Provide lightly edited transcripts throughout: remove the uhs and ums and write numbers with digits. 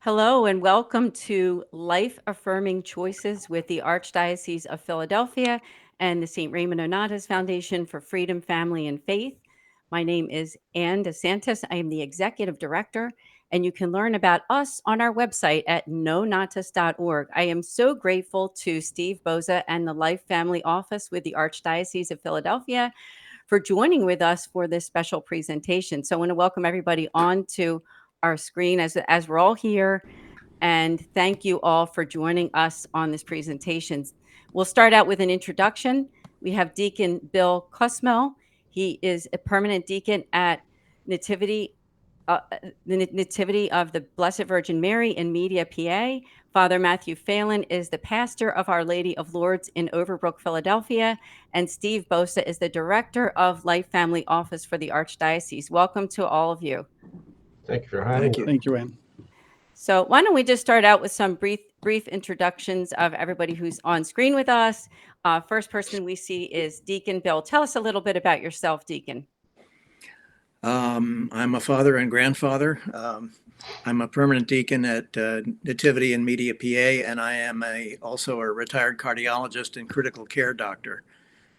Hello and welcome to Life Affirming Choices with the Archdiocese of Philadelphia and the St. Raymond Nonnatus Foundation for Freedom, Family, and Faith. My name is Anne DeSantis. I am the Executive Director, and you can learn about us on our website at nonatus.org. I am so grateful to Steve Bozza and the Life Family Office with the Archdiocese of Philadelphia for joining with us for this special presentation. So I want to welcome everybody on to our screen as we're all here, and thank you all for joining us on this presentation. We'll start out with an introduction. We have Deacon Bill Kussmaul. He is a permanent deacon at the Nativity of the Blessed Virgin Mary in Media, PA. Father Matthew Phelan is the pastor of Our Lady of Lourdes in Overbrook, Philadelphia, and Steve Bozza is the director of Life Family Office for the Archdiocese. Welcome to all of you. Thank you for having me. Thank you, Anne. So why don't we just start out with some brief introductions of everybody who's on screen with us. First person we see is Deacon Bill. Tell us a little bit about yourself, Deacon. I'm a father and grandfather. I'm a permanent deacon at Nativity in Media, PA, and I am also a retired cardiologist and critical care doctor.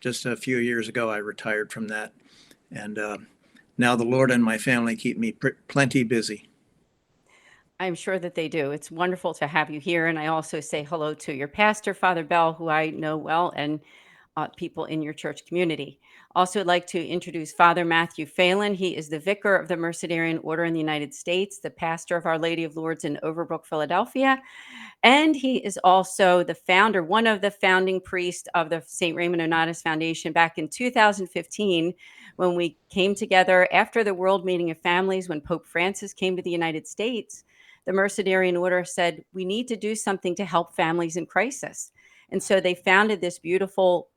Just a few years ago, I retired from that. And now the Lord and my family keep me plenty busy. I'm sure that they do. It's wonderful to have you here. And I also say hello to your pastor, Father Bell, who I know well, and people in your church community. Also, I'd like to introduce Father Matthew Phelan. He is the vicar of the Mercedarian Order in the United States, the pastor of Our Lady of Lourdes in Overbrook, Philadelphia. And he is also the founder, one of the founding priests of the St. Raymond Nonnatus Foundation back in 2015, when we came together after the World Meeting of Families, when Pope Francis came to the United States. The Mercedarian Order said, we need to do something to help families in crisis. And so they founded this beautiful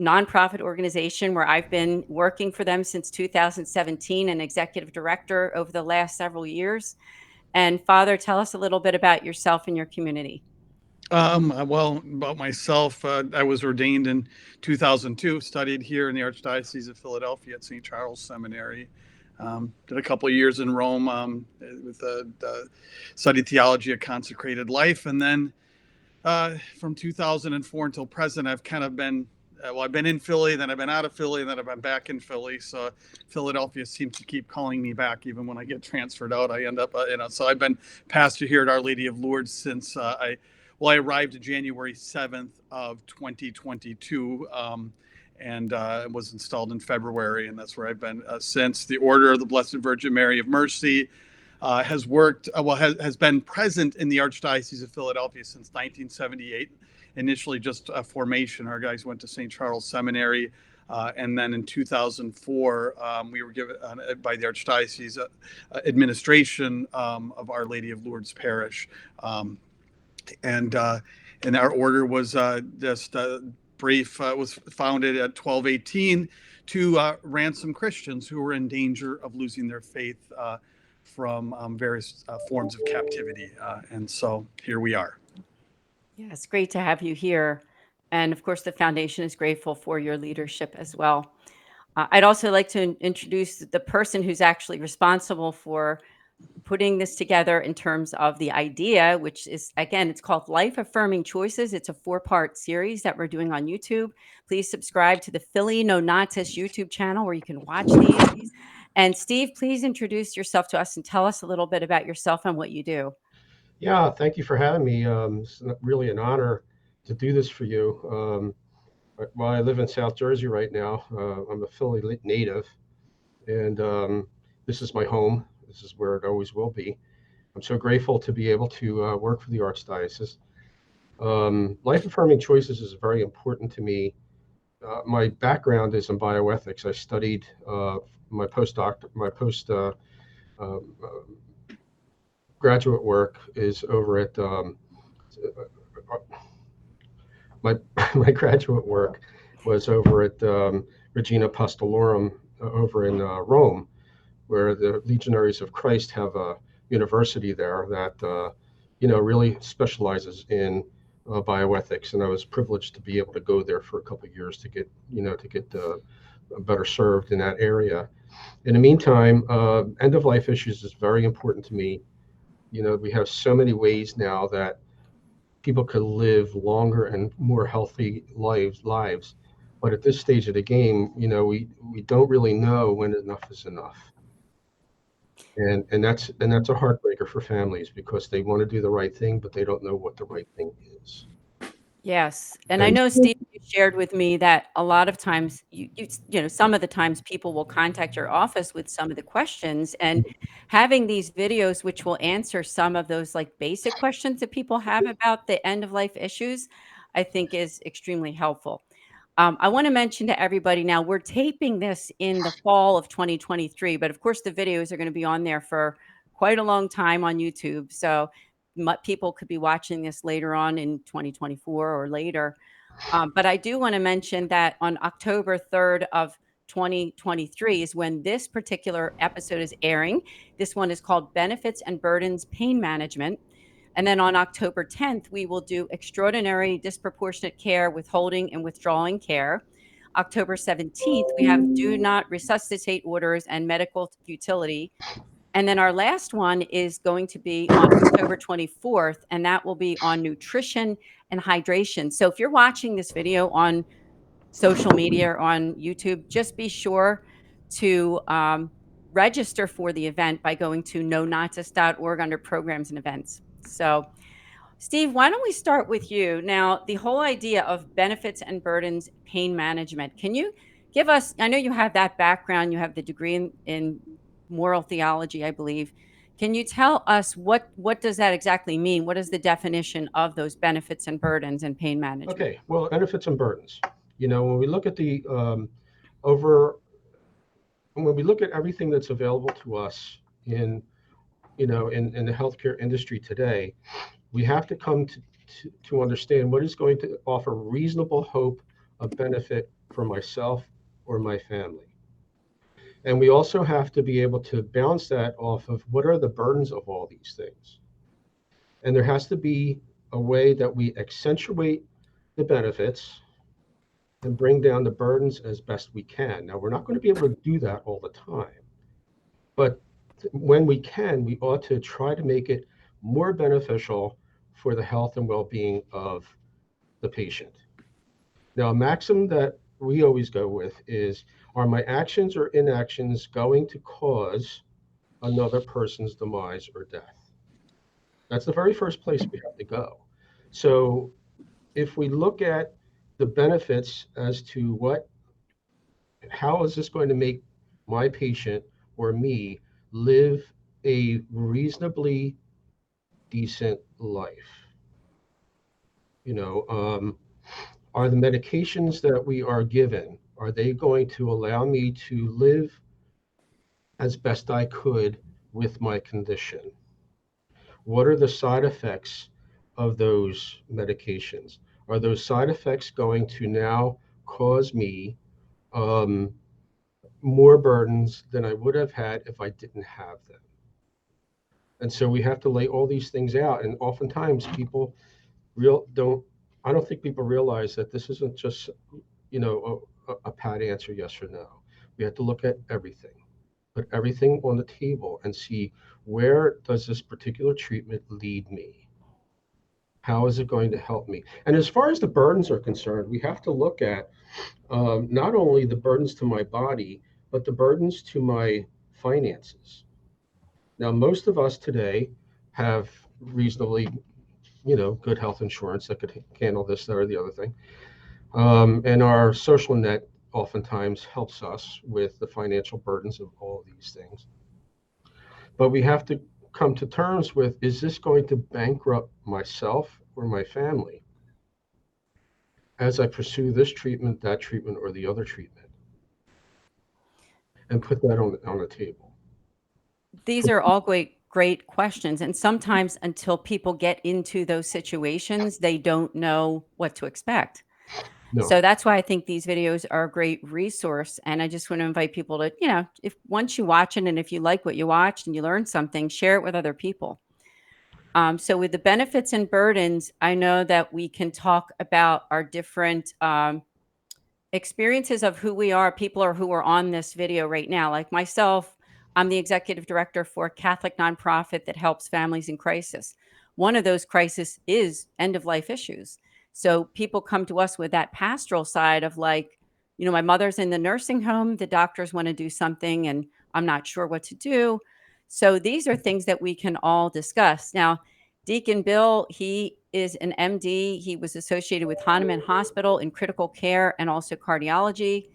nonprofit organization where I've been working for them since 2017 and executive director over the last several years. And Father, tell us a little bit about yourself and your community. Well, about myself, I was ordained in 2002, studied here in the Archdiocese of Philadelphia at St. Charles Seminary. Did a couple of years in Rome with studied theology, a consecrated life. And then from 2004 until present, I've kind of been, I've been in Philly, then I've been out of Philly, and then I've been back in Philly. So Philadelphia seems to keep calling me back. Even when I get transferred out, I end up, so I've been pastor here at Our Lady of Lourdes since I arrived January 7th of 2022. And was installed in February, and that's where I've been since. The Order of the Blessed Virgin Mary of Mercy has been present in the Archdiocese of Philadelphia since 1978. Initially just a formation. Our guys went to St. Charles Seminary, and then in 2004, we were given by the Archdiocese administration of Our Lady of Lourdes Parish. And our order was was founded at 1218 to ransom Christians who were in danger of losing their faith from various forms of captivity. And so here we are. Yeah, it's great to have you here. And of course, the foundation is grateful for your leadership as well. I'd also like to introduce the person who's actually responsible for putting this together in terms of the idea, which is, again, it's called Life Affirming Choices. It's a 4-part series that we're doing on YouTube. Please subscribe to the Philly Nonnatus YouTube channel where you can watch these. And Steve, please introduce yourself to us and tell us a little bit about yourself and what you do. Yeah, thank you for having me. It's really an honor to do this for you. Well, I live in South Jersey right now. I'm a Philly native, and this is my home. This is where it always will be. I'm so grateful to be able to work for the Archdiocese. Life Affirming Choices is very important to me. My background is in bioethics. I studied my post graduate work is over at my graduate work was over at Regina Apostolorum over in Rome, where the Legionaries of Christ have a university there that really specializes in bioethics, and I was privileged to be able to go there for a couple of years to get better served in that area. In the meantime, end of life issues is very important to me. We have so many ways now that people could live longer and more healthy lives. But at this stage of the game, we don't really know when enough is enough. And that's a heartbreaker for families because they want to do the right thing, but they don't know what the right thing is. Yes. And I know, Steve, you shared with me that a lot of times, some of the times people will contact your office with some of the questions, and having these videos, which will answer some of those like basic questions that people have about the end of life issues, I think is extremely helpful. I want to mention to everybody now, we're taping this in the fall of 2023, but of course the videos are going to be on there for quite a long time on YouTube. So people could be watching this later on in 2024 or later. But I do want to mention that on October 3rd of 2023 is when this particular episode is airing. This one is called Benefits and Burdens Pain Management. And then on October 10th, we will do Extraordinary Disproportionate Care, Withholding and Withdrawing Care. October 17th, we have Do Not Resuscitate Orders and Medical Futility. And then our last one is going to be on October 24th, and that will be on nutrition and hydration. So if you're watching this video on social media or on YouTube, just be sure to register for the event by going to nonnatus.org under programs and events. So, Steve, why don't we start with you? Now, the whole idea of benefits and burdens pain management. Can you give us, I know you have that background, you have the degree in moral theology, I believe. Can you tell us what does that exactly mean? What is the definition of those benefits and burdens and pain management? Okay, well, benefits and burdens. When we look at when we look at everything that's available to us in the healthcare industry today, we have to come to understand what is going to offer reasonable hope of benefit for myself or my family. And we also have to be able to balance that off of what are the burdens of all these things. And there has to be a way that we accentuate the benefits and bring down the burdens as best we can. Now, we're not going to be able to do that all the time, but when we can, we ought to try to make it more beneficial for the health and well-being of the patient. Now, a maxim that we always go with is, are my actions or inactions going to cause another person's demise or death? That's the very first place we have to go. So if we look at the benefits as to how is this going to make my patient or me live a reasonably decent life? Are the medications that we are given, are they going to allow me to live as best I could with my condition? What are the side effects of those medications? Are those side effects going to now cause me more burdens than I would have had if I didn't have them? And so we have to lay all these things out. And oftentimes people I don't think people realize that this isn't just, a pat answer, yes or no. We have to look at everything, put everything on the table and see, where does this particular treatment lead me? How is it going to help me? And as far as the burdens are concerned, we have to look at not only the burdens to my body, but the burdens to my finances. Now, most of us today have reasonably good health insurance that could handle this, that, or the other thing. And our social net oftentimes helps us with the financial burdens of all of these things. But we have to come to terms with, is this going to bankrupt myself or my family as I pursue this treatment, that treatment, or the other treatment? And put that on the table. These are all great questions. And sometimes until people get into those situations, they don't know what to expect. No. So that's why I think these videos are a great resource. And I just want to invite people to, if once you watch it and if you like what you watched and you learned something, share it with other people. So with the benefits and burdens, I know that we can talk about our different experiences of who we are, people who are on this video right now. Like myself, I'm the executive director for a Catholic nonprofit that helps families in crisis. One of those crises is end of life issues. So people come to us with that pastoral side of like, my mother's in the nursing home, the doctors want to do something and I'm not sure what to do. So these are things that we can all discuss. Now, Deacon Bill, he is an MD. He was associated with Hahnemann Hospital in critical care and also cardiology.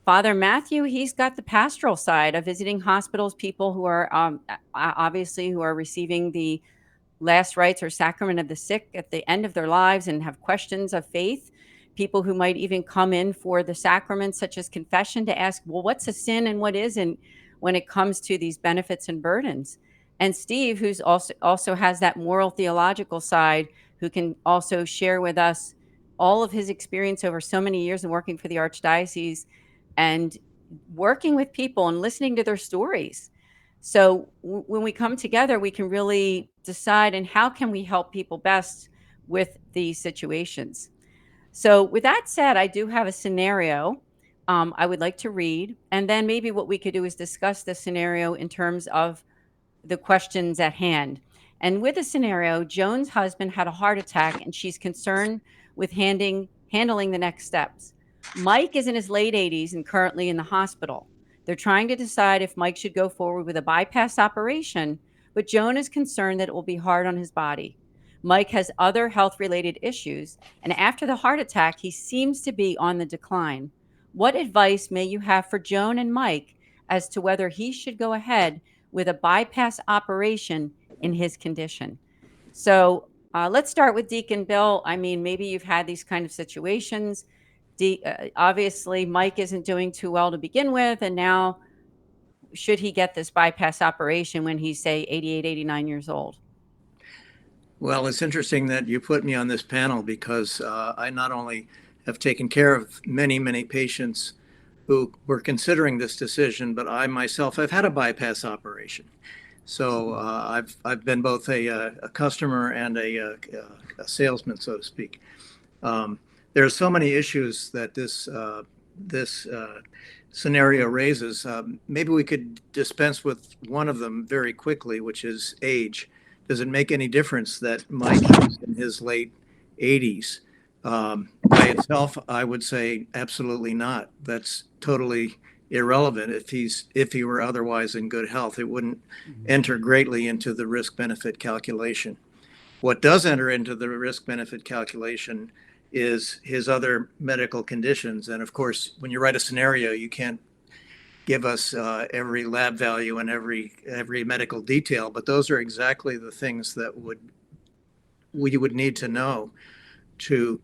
Father Matthew, he's got the pastoral side of visiting hospitals, people who are obviously who are receiving the last rites or sacrament of the sick at the end of their lives and have questions of faith. People who might even come in for the sacraments, such as confession, to ask, well, what's a sin and what isn't when it comes to these benefits and burdens. And Steve, who's also has that moral theological side, who can also share with us all of his experience over so many years in working for the Archdiocese and working with people and listening to their stories. So when we come together, we can really decide and how can we help people best with these situations. So with that said, I do have a scenario I would like to read, and then maybe what we could do is discuss the scenario in terms of the questions at hand. And with the scenario, Joan's husband had a heart attack and she's concerned with handling the next steps. Mike is in his late 80s and currently in the hospital. They're trying to decide if Mike should go forward with a bypass operation, but Joan is concerned that it will be hard on his body. Mike has other health related issues, and after the heart attack, he seems to be on the decline. What advice may you have for Joan and Mike as to whether he should go ahead with a bypass operation in his condition? So let's start with Deacon Bill. I mean, maybe you've had these kind of situations. Obviously, Mike isn't doing too well to begin with. And now, should he get this bypass operation when he's, say, 88, 89 years old? Well, it's interesting that you put me on this panel because I not only have taken care of many, many patients who were considering this decision, but I myself have had a bypass operation. So I've been both a customer and a salesman, so to speak. There are so many issues that this scenario raises. Maybe we could dispense with one of them very quickly, which is age. Does it make any difference that Mike is in his late 80s? By itself, I would say absolutely not. That's totally irrelevant. If he were otherwise in good health, it wouldn't enter greatly into the risk-benefit calculation. What does enter into the risk-benefit calculation is his other medical conditions. And of course, when you write a scenario, you can't give us every lab value and every medical detail, but those are exactly the things that we would need to know to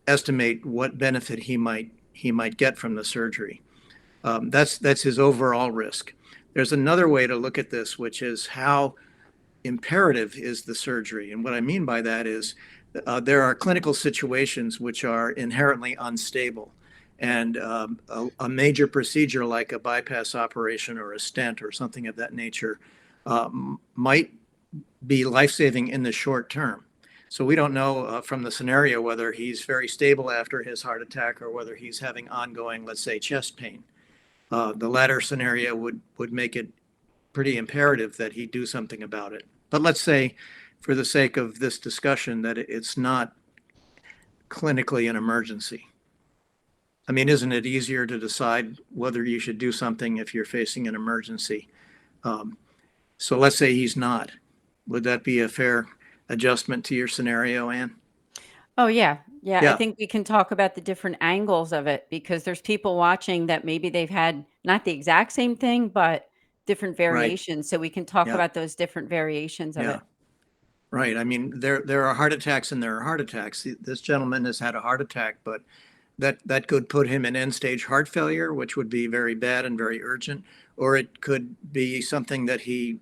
estimate what benefit he might get from the surgery. That's his overall risk. There's another way to look at this, which is how imperative is the surgery. And what I mean by that is there are clinical situations which are inherently unstable. And a major procedure like a bypass operation or a stent or something of that nature might be life-saving in the short term. So we don't know from the scenario whether he's very stable after his heart attack or whether he's having ongoing, let's say, chest pain. The latter scenario would make it pretty imperative that he do something about it. But let's say, for the sake of this discussion, that it's not clinically an emergency. I mean, isn't it easier to decide whether you should do something if you're facing an emergency? So let's say he's not. Would that be a fair adjustment to your scenario, Anne? Oh, yeah. Yeah. I think we can talk about the different angles of it because there's people watching that maybe they've had not the exact same thing, but different variations. So we can talk Yeah. about those different variations of Yeah. it. Right. I mean, there are heart attacks and there are heart attacks. This gentleman has had a heart attack, but that could put him in end-stage heart failure, which would be very bad and very urgent, or it could be something that he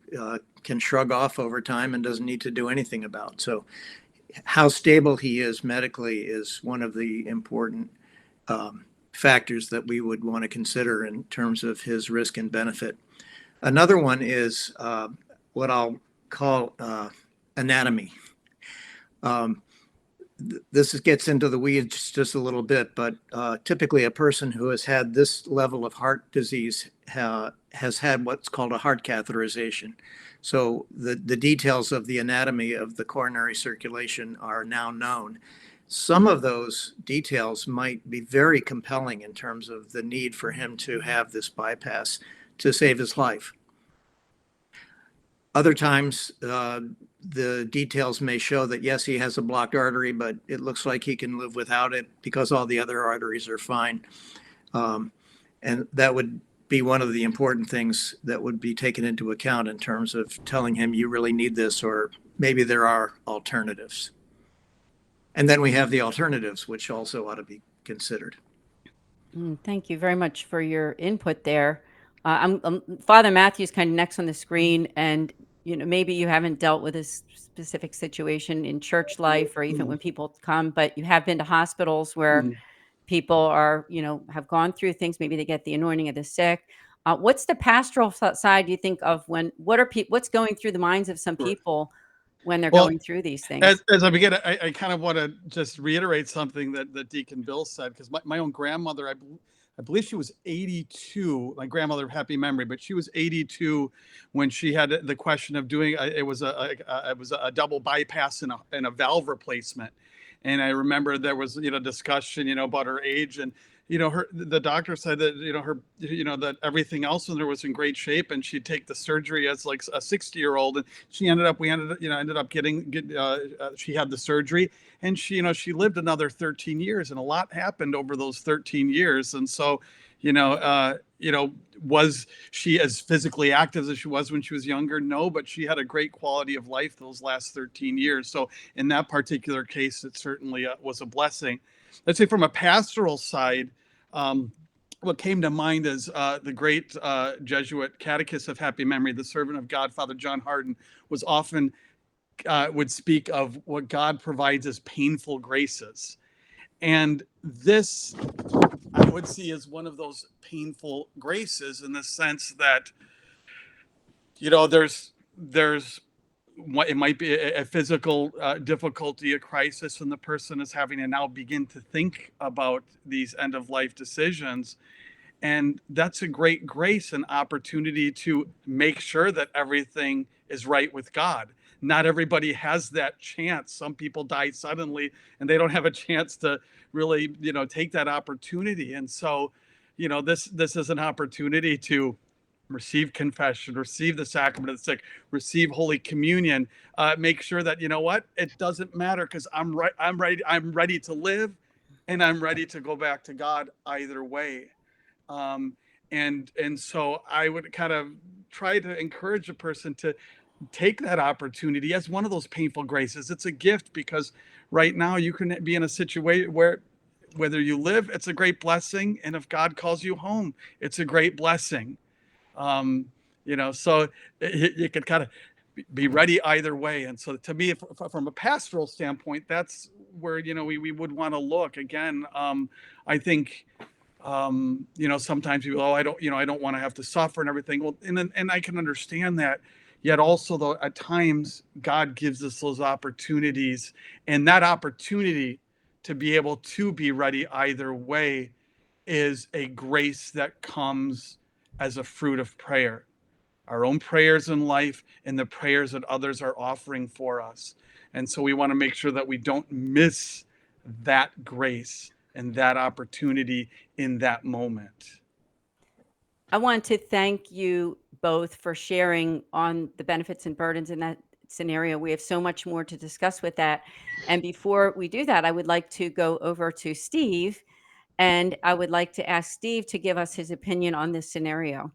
can shrug off over time and doesn't need to do anything about. So how stable he is medically is one of the important factors that we would want to consider in terms of his risk and benefit. Another one is what I'll call anatomy. This gets into the weeds just a little bit, but typically a person who has had this level of heart disease has had what's called a heart catheterization. So the details of the anatomy of the coronary circulation are now known. Some of those details might be very compelling in terms of the need for him to have this bypass to save his life. Other times, the details may show that, yes, he has a blocked artery, but it looks like he can live without it because all the other arteries are fine. And that would be one of the important things that would be taken into account in terms of telling him you really need this, or maybe there are alternatives. And then we have the alternatives, which also ought to be considered. Thank you very much for your input there. Father Matthew's kind of next on the screen, and maybe you haven't dealt with this specific situation in church life or even when people come, but you have been to hospitals where people are, have gone through things. Maybe they get the anointing of the sick. What's the pastoral side you think of what's going through the minds of some people when they're going through these things? As I begin, I kind of want to just reiterate something that Deacon Bill said, because my own grandmother, I believe she was 82. My grandmother, happy memory, but she was 82 when she had the question of doing. It was a double bypass and a valve replacement, and I remember there was discussion about her age, and the doctor said that that everything else in there was in great shape, and she'd take the surgery as like a 60-year-old, and we ended up getting she had the surgery, and she lived another 13 years, and a lot happened over those 13 years. And so was she as physically active as she was when she was younger? No, but she had a great quality of life those last 13 years. So in that particular case, it certainly was a blessing. Let's say from a pastoral side, what came to mind is the great Jesuit catechist of happy memory, the servant of God, Father John Hardin, was often would speak of what God provides as painful graces. And this, I would see as one of those painful graces, in the sense that, there's what it might be a physical difficulty, a crisis, and the person is having to now begin to think about these end of life decisions. And that's a great grace and opportunity to make sure that everything is right with God. Not everybody has that chance. Some people die suddenly and they don't have a chance to really, take that opportunity. And so, this is an opportunity to receive confession, receive the sacrament of the sick, receive Holy Communion, make sure that, it doesn't matter, because I'm ready to live, and I'm ready to go back to God either way. And so I would kind of try to encourage a person to take that opportunity as one of those painful graces. It's a gift, because right now you can be in a situation where, whether you live, it's a great blessing, and if God calls you home, it's a great blessing. So you could kind of be ready either way. And so to me, from a pastoral standpoint, that's where, we would want to look again. I think, sometimes people, I don't want to have to suffer and everything. Well, and I can understand that. Yet also, though, at times God gives us those opportunities, and that opportunity to be able to be ready either way is a grace that comes as a fruit of prayer, our own prayers in life and the prayers that others are offering for us. And so we want to make sure that we don't miss that grace and that opportunity in that moment. I want to thank you both for sharing on the benefits and burdens in that scenario. We have so much more to discuss with that. And before we do that, I would like to go over to Steve, and I would like to ask Steve to give us his opinion on this scenario.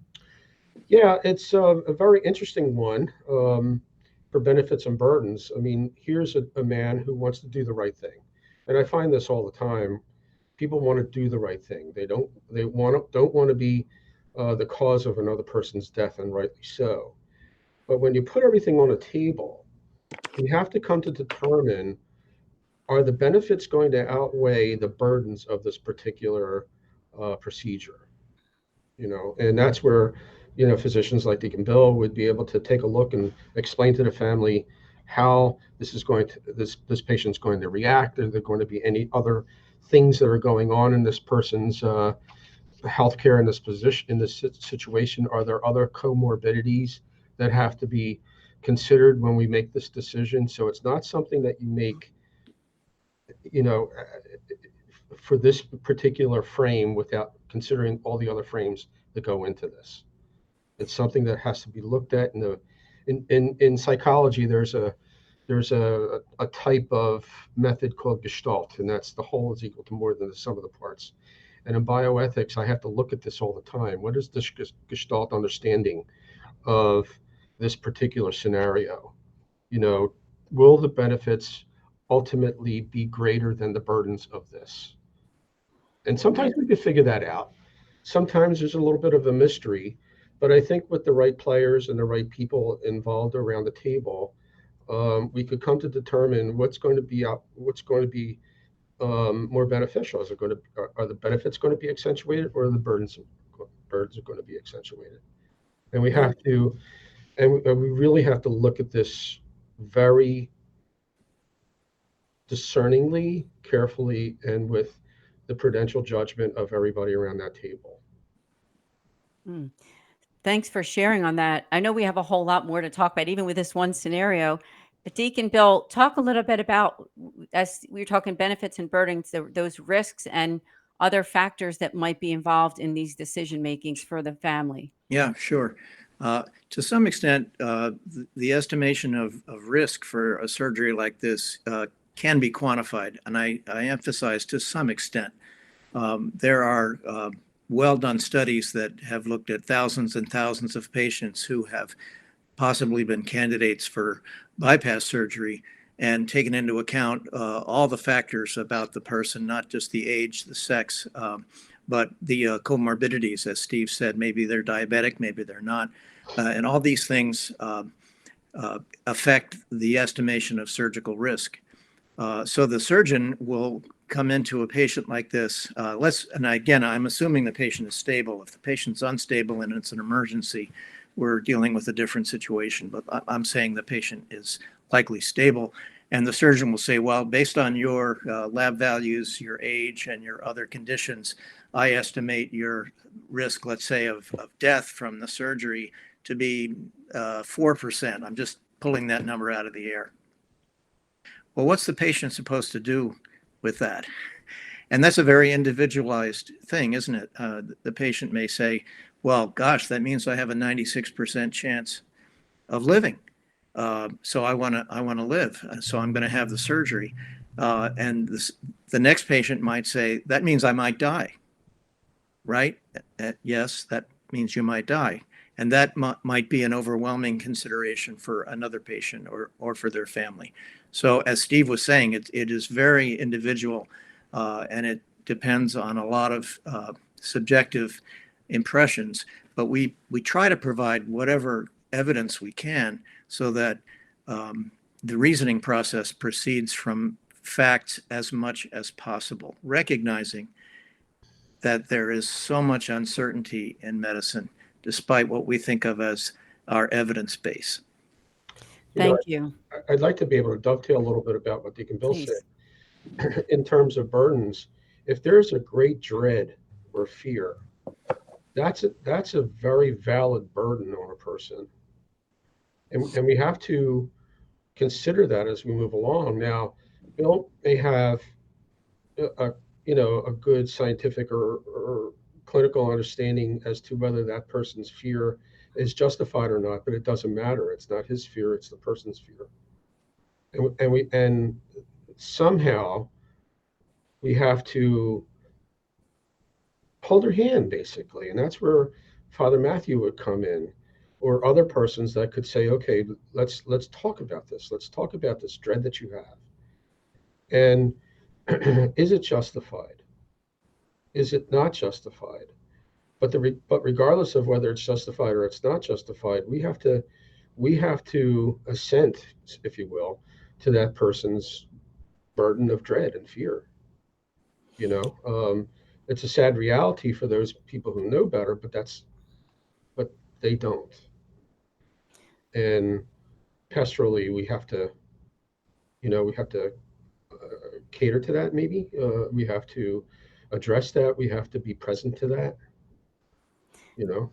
Yeah, it's a very interesting one for benefits and burdens. I mean, here's a man who wants to do the right thing. And I find this all the time. People want to do the right thing. They don't want to be the cause of another person's death, and rightly so. But when you put everything on a table, you have to come to determine, are the benefits going to outweigh the burdens of this particular procedure? And that's where, physicians like Deacon Bill would be able to take a look and explain to the family how this patient's going to react. Are there going to be any other things that are going on in this person's healthcare in this position, in this situation? Are there other comorbidities that have to be considered when we make this decision? So it's not something that you make, you know, for this particular frame without considering all the other frames that go into this. It's something that has to be looked at in psychology. There's a type of method called Gestalt, and that's the whole is equal to more than the sum of the parts. And in bioethics, I have to look at this all the time. What is this Gestalt understanding of this particular scenario? You know, will the benefits ultimately be greater than the burdens of this? And sometimes we can figure that out. Sometimes there's a little bit of a mystery, but I think with the right players and the right people involved around the table, we could come to determine what's going to be more beneficial. Is it going to are the benefits going to be accentuated, or are the burdens are going to be accentuated? And we have to, and we really have to look at this very discerningly, carefully, and with the prudential judgment of everybody around that table. Mm. Thanks for sharing on that. I know we have a whole lot more to talk about, even with this one scenario. But Deacon Bill, talk a little bit about, as we were talking benefits and burdens, those risks and other factors that might be involved in these decision makings for the family. Yeah, sure. To some extent, the estimation of risk for a surgery like this can be quantified. And I emphasize to some extent. There are well-done studies that have looked at thousands and thousands of patients who have possibly been candidates for bypass surgery and taken into account all the factors about the person, not just the age, the sex, but the comorbidities, as Steve said. Maybe they're diabetic, maybe they're not. And all these things affect the estimation of surgical risk. So the surgeon will come into a patient like this. And again, I'm assuming the patient is stable. If the patient's unstable and it's an emergency, we're dealing with a different situation. But I'm saying the patient is likely stable. And the surgeon will say, well, based on your lab values, your age, and your other conditions, I estimate your risk, let's say, of death from the surgery to be 4%. I'm just pulling that number out of the air. Well, what's the patient supposed to do with that? And that's a very individualized thing, isn't it? The patient may say, well, gosh, that means I have a 96% chance of living. So I want to live. So I'm going to have the surgery. And the next patient might say, that means I might die, right? Yes, that means you might die. And that might be an overwhelming consideration for another patient or for their family. So as Steve was saying, it is very individual, and it depends on a lot of subjective impressions. But we try to provide whatever evidence we can so that the reasoning process proceeds from facts as much as possible, recognizing that there is so much uncertainty in medicine, despite what we think of as our evidence base. Thank you. I'd like to be able to dovetail a little bit about what Deacon Bill Please. said. In terms of burdens, if there's a great dread or fear, that's a very valid burden on a person. And we have to consider that as we move along. Now, Bill may have a good scientific or clinical understanding as to whether that person's fear is justified or not, but it doesn't matter. It's not his fear, it's the person's fear. And somehow we have to hold their hand, basically. And that's where Father Matthew would come in, or other persons that could say, okay, let's talk about this. Let's talk about this dread that you have. And is it justified? Is it not justified? But regardless of whether it's justified or it's not justified, we have to assent, if you will, to that person's burden of dread and fear. It's a sad reality for those people who know better, but they don't. And pastorally, we have to cater to that. Maybe we have to address that. We have to be present to that. you know?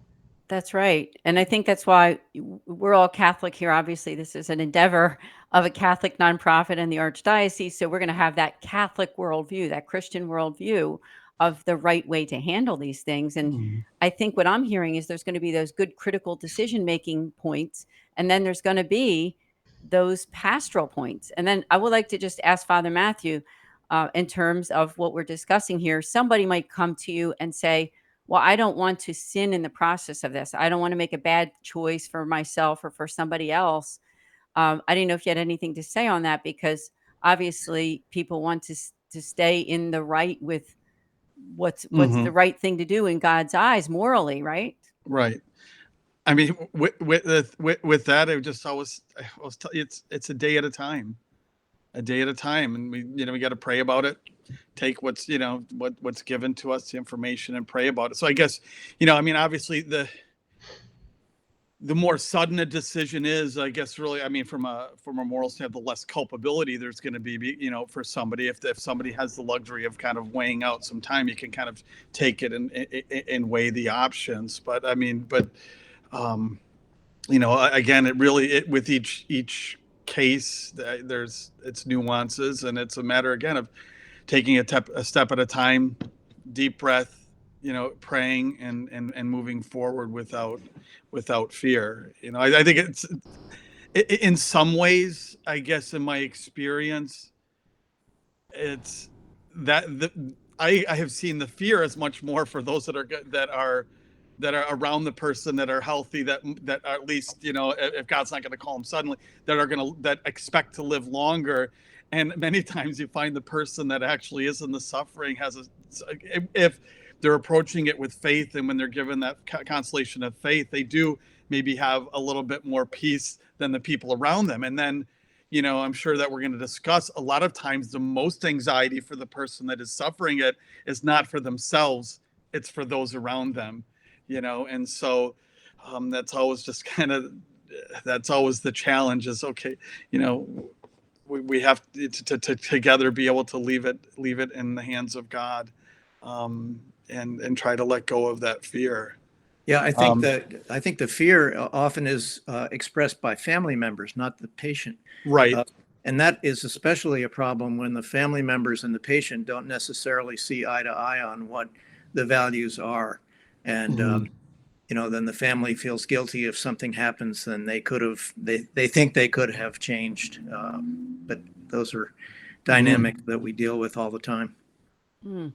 That's right. And I think that's why we're all Catholic here. Obviously, this is an endeavor of a Catholic nonprofit in the Archdiocese. So we're going to have that Catholic worldview, that Christian worldview of the right way to handle these things. And Mhm. I think what I'm hearing is there's going to be those good critical decision making points. And then there's going to be those pastoral points. And then I would like to just ask Father Matthew, in terms of what we're discussing here, somebody might come to you and say, well, I don't want to sin in the process of this. I don't want to make a bad choice for myself or for somebody else. I didn't know if you had anything to say on that, because obviously people want to stay in the right with what's the Mhm. right thing to do in God's eyes morally, right? Right. I mean, with that, I always tell you, it's a day at a time, and we got to pray about it. Take what's given to us, the information, and pray about it. So I guess, I mean, obviously the more sudden a decision is, I guess, really, I mean, from a moral standpoint, the less culpability there's going to be, for somebody. If somebody has the luxury of kind of weighing out some time, you can kind of take it and weigh the options. But I mean, um, again, with each case, it's nuances, and it's a matter again of taking a step at a time, deep breath, praying and moving forward without fear. I think it's in some ways, I guess, in my experience, it's that I have seen the fear as much more for those that are around the person, that are healthy, that are, at least, if God's not going to call them suddenly, that expect to live longer. And many times you find the person that actually is in the suffering if they're approaching it with faith, and when they're given that consolation of faith, they do maybe have a little bit more peace than the people around them. And then, I'm sure that we're going to discuss, a lot of times the most anxiety for the person that is suffering it is not for themselves, it's for those around them. And so that's always that's always the challenge, is, okay, we have to together be able to leave it in the hands of God, and try to let go of that fear. Yeah, I Um, think the fear often is expressed by family members, not the patient. right. Uh, and that is especially a problem when the family members and the patient don't necessarily see eye to eye on what the values are. And, Mhm. then the family feels guilty if something happens, then they think they could have changed. But those are Mhm. dynamics that we deal with all the time. Hmm.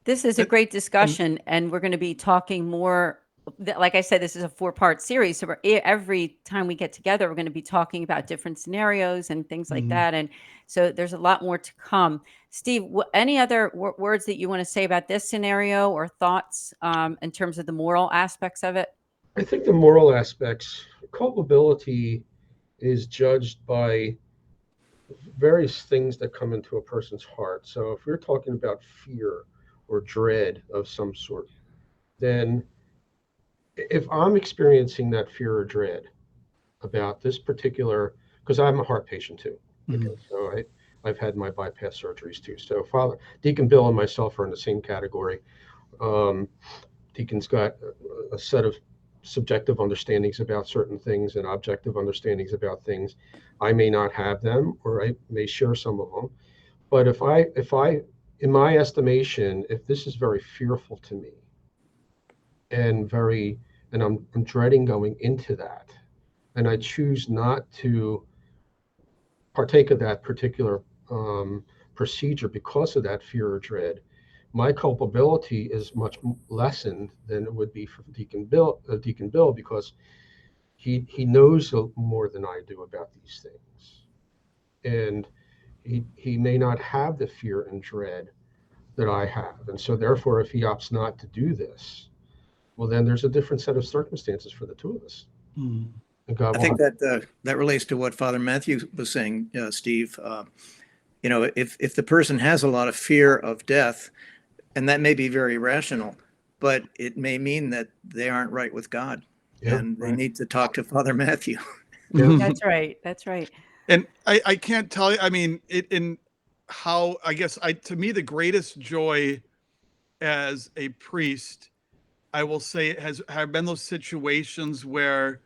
This is a And, great and discussion, and we're going to be talking more. Like I said, this is a 4-part series. So every time we get together, we're going to be talking about different scenarios and things like mhm. that. And so there's a lot more to come. Steve, any other words that you want to say about this scenario, or thoughts in terms of the moral aspects of it? I think the moral aspects, culpability is judged by various things that come into a person's heart. So if we're talking about fear or dread of some sort, then if I'm experiencing that fear or dread about this particular, because I'm a heart patient too. Okay, Mhm. so I've had my bypass surgeries too. So Father Deacon Bill and myself are in the same category. Um, Deacon's got a set of subjective understandings about certain things and objective understandings about things. I may not have them, or I may share some of them. But in my estimation, if this is very fearful to me and I'm dreading going into that, and I choose not to partake of that particular procedure because of that fear or dread, my culpability is much lessened than it would be for Deacon Bill, because he knows more than I do about these things, and he may not have the fear and dread that I have, and so therefore, if he opts not to do this, well, then there's a different set of circumstances for the two of us, Mhm. and God I will think have. that relates to what Father Matthew was saying, Steve. If the person has a lot of fear of death, and that may be very rational, but it may mean that they aren't right with God, Yeah, and they Right. need to talk to Father Matthew. yeah. That's right. That's right. And I can't tell you, I mean, in how, I guess, to me, the greatest joy as a priest I will say have been those situations where,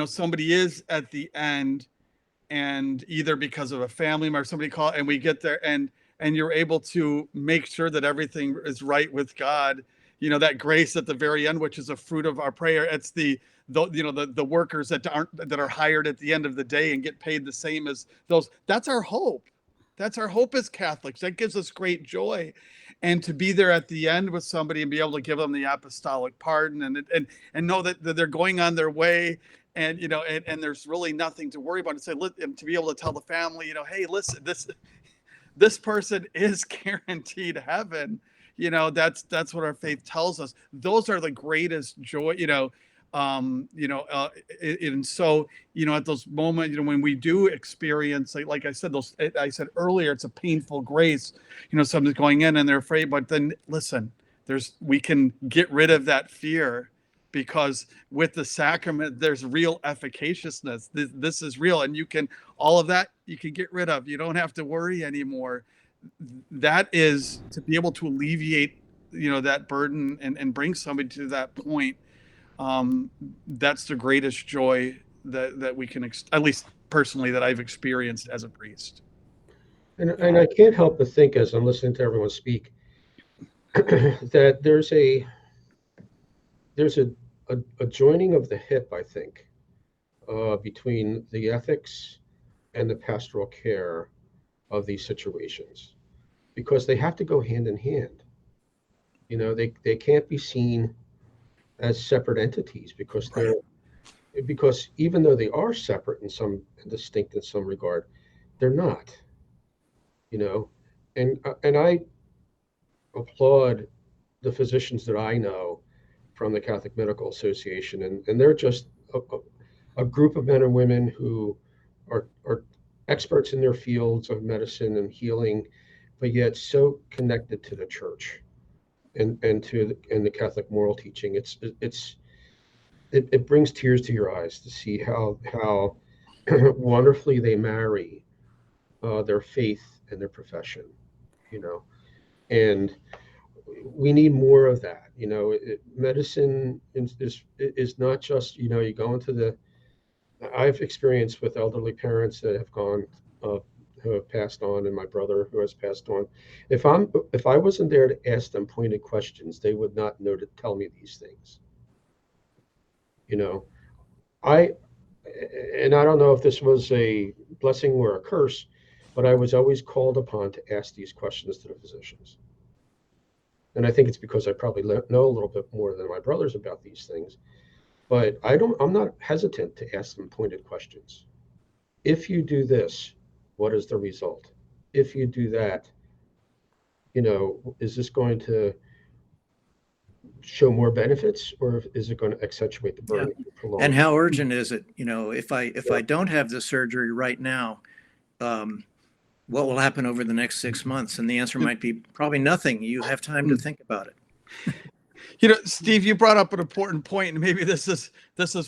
somebody is at the end, and either because of a family member, somebody call, and we get there, and you're able to make sure that everything is right with God. That grace at the very end, which is a fruit of our prayer. It's the workers that are hired at the end of the day and get paid the same as those. That's our hope. That's our hope as Catholics. That gives us great joy. And to be there at the end with somebody and be able to give them the apostolic pardon and know that they're going on their way, and and there's really nothing to worry about, and say, and to be able to tell the family, hey, listen, this person is guaranteed heaven. That's what our faith tells us. Those are the greatest joy. And so at those moments, when we do experience, like I said earlier, it's a painful grace. Somebody's going in and they're afraid, but then listen, we can get rid of that fear, because with the sacrament there's real efficaciousness. This is real, and all of that you can get rid of. You don't have to worry anymore. That is to be able to alleviate that burden and bring somebody to that point. That's the greatest joy that we can, at least personally, that I've experienced as a priest. And I can't help but think, as I'm listening to everyone speak, that there's a joining of the hip, I think, between the ethics and the pastoral care of these situations, because they have to go hand in hand. They can't be seen as separate entities, because because even though they are separate and distinct in some regard, they're not. And I applaud the physicians that I know from the Catholic Medical Association, and they're just a group of men and women who are experts in their fields of medicine and healing, but yet so connected to the church and the Catholic moral teaching. It brings tears to your eyes to see how wonderfully they marry their faith and their profession, and we need more of that. Medicine is not just, you go into I've experienced with elderly parents that have gone, who have passed on, and my brother who has passed on. If I wasn't there to ask them pointed questions, they would not know to tell me these things. I don't know if this was a blessing or a curse, but I was always called upon to ask these questions to the physicians. And I think it's because I probably know a little bit more than my brothers about these things, but I'm not hesitant to ask them pointed questions. If you do this, what is the result? If you do that, is this going to show more benefits, or is it going to accentuate the burden? Yeah. And how urgent is it? If I don't have the surgery right now, what will happen over the next 6 months? And the answer might be probably nothing. You have time to think about it. Steve, you brought up an important point, and maybe this is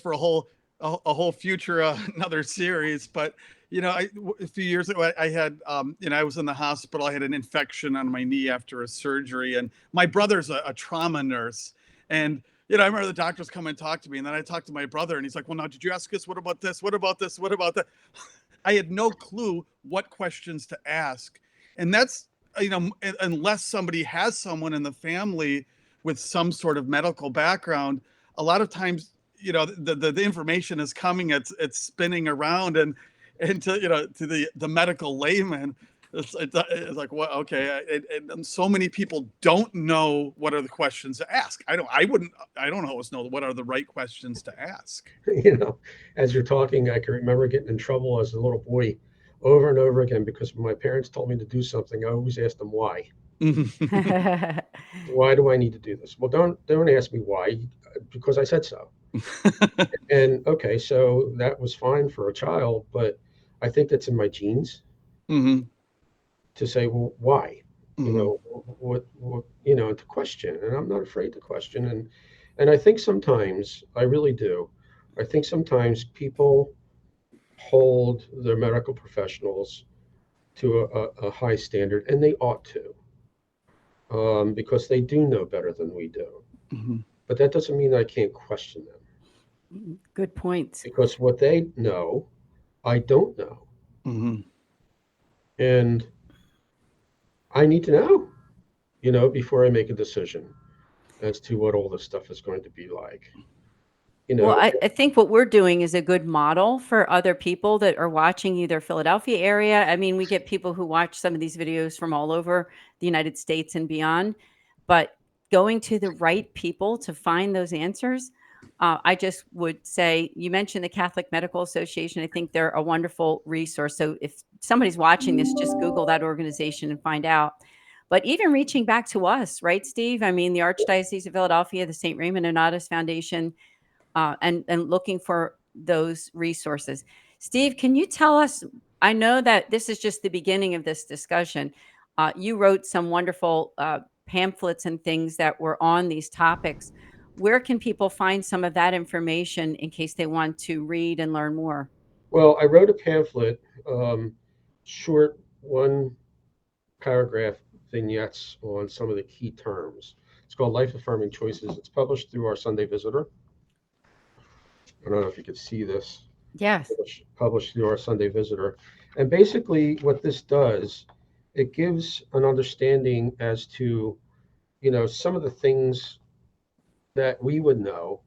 for a whole future another series. But a few years ago, I had I was in the hospital. I had an infection on my knee after a surgery, and my brother's a trauma nurse, and I remember the doctors come and talk to me, and then I talked to my brother, and he's like, "Well, now, did you ask us? What about this? What about this? What about that?" I had no clue what questions to ask, and that's unless somebody has someone in the family with some sort of medical background, a lot of times the information is coming, it's spinning around, and to the medical layman, it's like, well, okay, and so many people don't know what are the questions to ask. I don't always know what are the right questions to ask. As you're talking, I can remember getting in trouble as a little boy over and over again, because when my parents told me to do something, I always asked them why. Why do I need to do this? Well, don't ask me why, because I said so. And okay, so that was fine for a child, but I think that's in my genes. To say, well, why? What to question, and I'm not afraid to question, and I think sometimes, I really do, I think sometimes people hold their medical professionals to a high standard, and they ought to, because they do know better than we do. but that doesn't mean I can't question them, Good point. because what they know, I don't know. Mm-hmm. And I need to know, before I make a decision as to what all this stuff is going to be like. Well, I think what we're doing is a good model for other people that are watching either Philadelphia area. I mean, we get people who watch some of these videos from all over the United States and beyond, but going to the right people to find those answers. I just would say, you mentioned the Catholic Medical Association. I think they're a wonderful resource. So if somebody's watching this, just Google that organization and find out. But even reaching back to us, right, Steve? I mean, the Archdiocese of Philadelphia, the St. Raymond Nonnatus Foundation, and looking for those resources. Steve, can you tell us? I know that this is just the beginning of this discussion. You wrote some wonderful pamphlets and things that were on these topics. Where can people find some of that information in case they want to read and learn more? Well, I wrote a pamphlet, short, one paragraph vignettes on some of the key terms. It's called Life Affirming Choices. It's published through our Sunday Visitor. I don't know if you could see this. Yes. Published through our Sunday Visitor. And basically what this does, it gives an understanding as to, some of the things that we would know,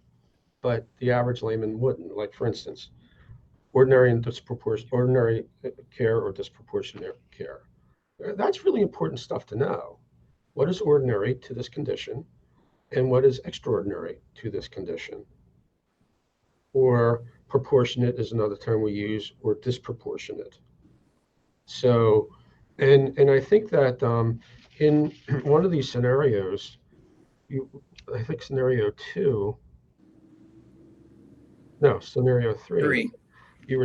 but the average layman wouldn't. Like, for instance, ordinary care or disproportionate care. That's really important stuff to know. What is ordinary to this condition, and what is extraordinary to this condition? Or proportionate is another term we use, or disproportionate. So, and I think that in one of these scenarios, I think scenario 3, they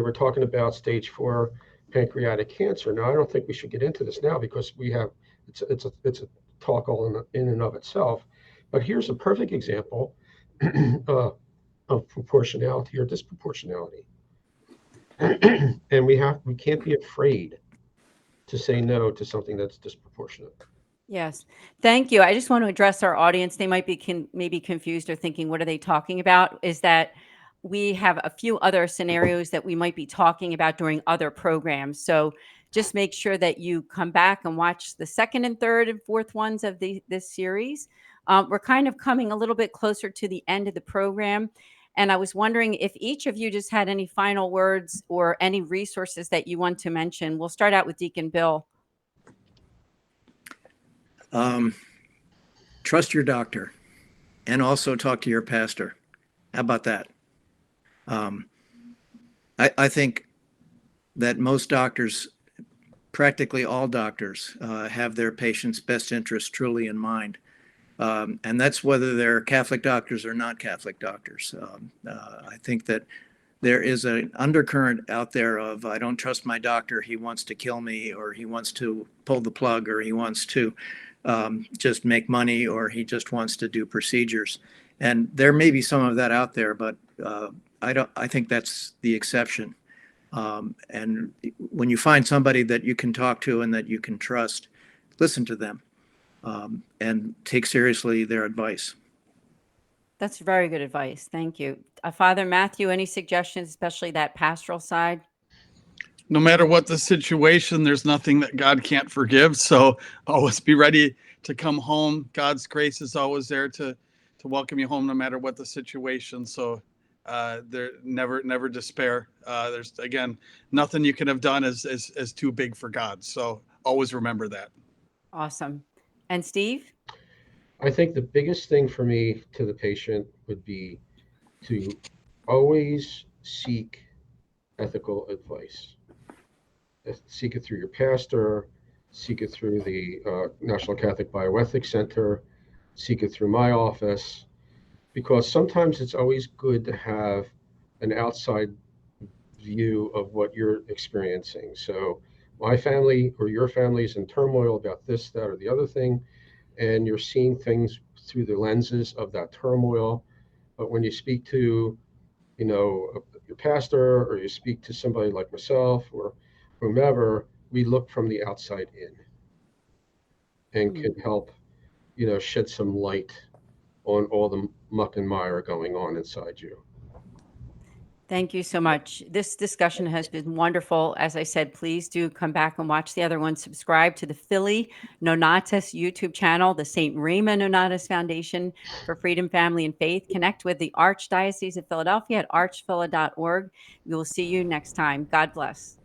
were talking about stage 4 pancreatic cancer. Now, I don't think we should get into this now, because it's a talk all in and of itself. But here's a perfect example of proportionality or disproportionality. And we can't be afraid to say no to something that's disproportionate. Yes. Thank you. I just want to address our audience. They might be maybe confused or thinking, what are they talking about? Is that we have a few other scenarios that we might be talking about during other programs. So just make sure that you come back and watch the second and third and fourth ones of this series. We're kind of coming a little bit closer to the end of the program. And I was wondering if each of you just had any final words or any resources that you want to mention. We'll start out with Deacon Bill. Trust your doctor, and also talk to your pastor. How about that? I think that most doctors, practically all doctors, have their patient's best interest truly in mind. And that's whether they're Catholic doctors or not Catholic doctors. I think that there is an undercurrent out there of, I don't trust my doctor, he wants to kill me, or he wants to pull the plug, or he wants to just make money, or he just wants to do procedures. And there may be some of that out there, but I think that's the exception. And when you find somebody that you can talk to and that you can trust, listen to them and take seriously their advice. That's very good advice. Thank you. Father Matthew, any suggestions, especially that pastoral side? No matter what the situation, there's nothing that God can't forgive. So always be ready to come home. God's grace is always there to welcome you home, no matter what the situation. So there never despair. There's, again, nothing you can have done is too big for God. So always remember that. Awesome. And Steve? I think the biggest thing for me to the patient would be to always seek ethical advice. Seek it through your pastor, seek it through the National Catholic Bioethics Center, seek it through my office, because sometimes it's always good to have an outside view of what you're experiencing. So my family or your family is in turmoil about this, that, or the other thing, and you're seeing things through the lenses of that turmoil. But when you speak to, your pastor, or you speak to somebody like myself or whomever, we look from the outside in and can help, shed some light on all the muck and mire going on inside you. Thank you so much. This discussion has been wonderful. As I said, please do come back and watch the other one. Subscribe to the Philly Nonnatus YouTube channel, the St. Raymond Nonnatus Foundation for Freedom, Family, and Faith. Connect with the Archdiocese of Philadelphia at archphila.org. We will see you next time. God bless.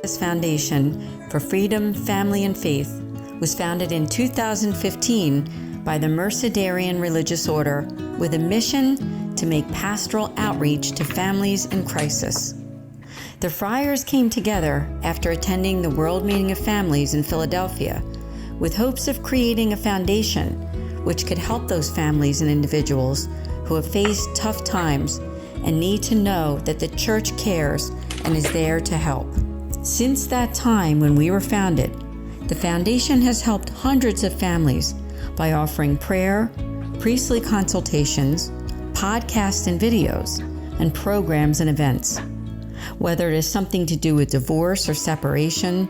This Foundation for Freedom, Family, and Faith was founded in 2015 by the Mercedarian Religious Order with a mission to make pastoral outreach to families in crisis. The friars came together after attending the World Meeting of Families in Philadelphia with hopes of creating a foundation which could help those families and individuals who have faced tough times and need to know that the Church cares and is there to help. Since that time when we were founded, the Foundation has helped hundreds of families by offering prayer, priestly consultations, podcasts and videos, and programs and events. Whether it is something to do with divorce or separation,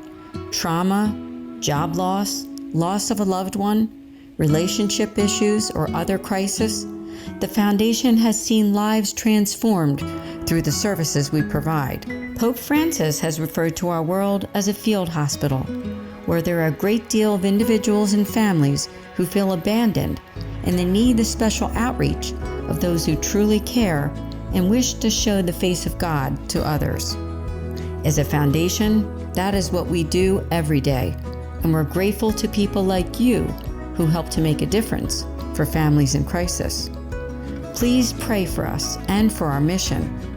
trauma, job loss, loss of a loved one, relationship issues, or other crisis, the Foundation has seen lives transformed through the services we provide. Pope Francis has referred to our world as a field hospital, where there are a great deal of individuals and families who feel abandoned and they need the special outreach of those who truly care and wish to show the face of God to others. As a foundation, that is what we do every day, and we're grateful to people like you who help to make a difference for families in crisis. Please pray for us and for our mission.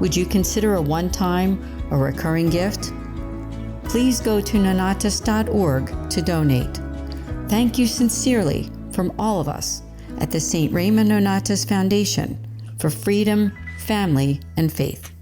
Would you consider a one-time or recurring gift? Please go to nonnatus.org to donate. Thank you sincerely from all of us at the St. Raymond Nonnatus Foundation for Freedom, Family, and Faith.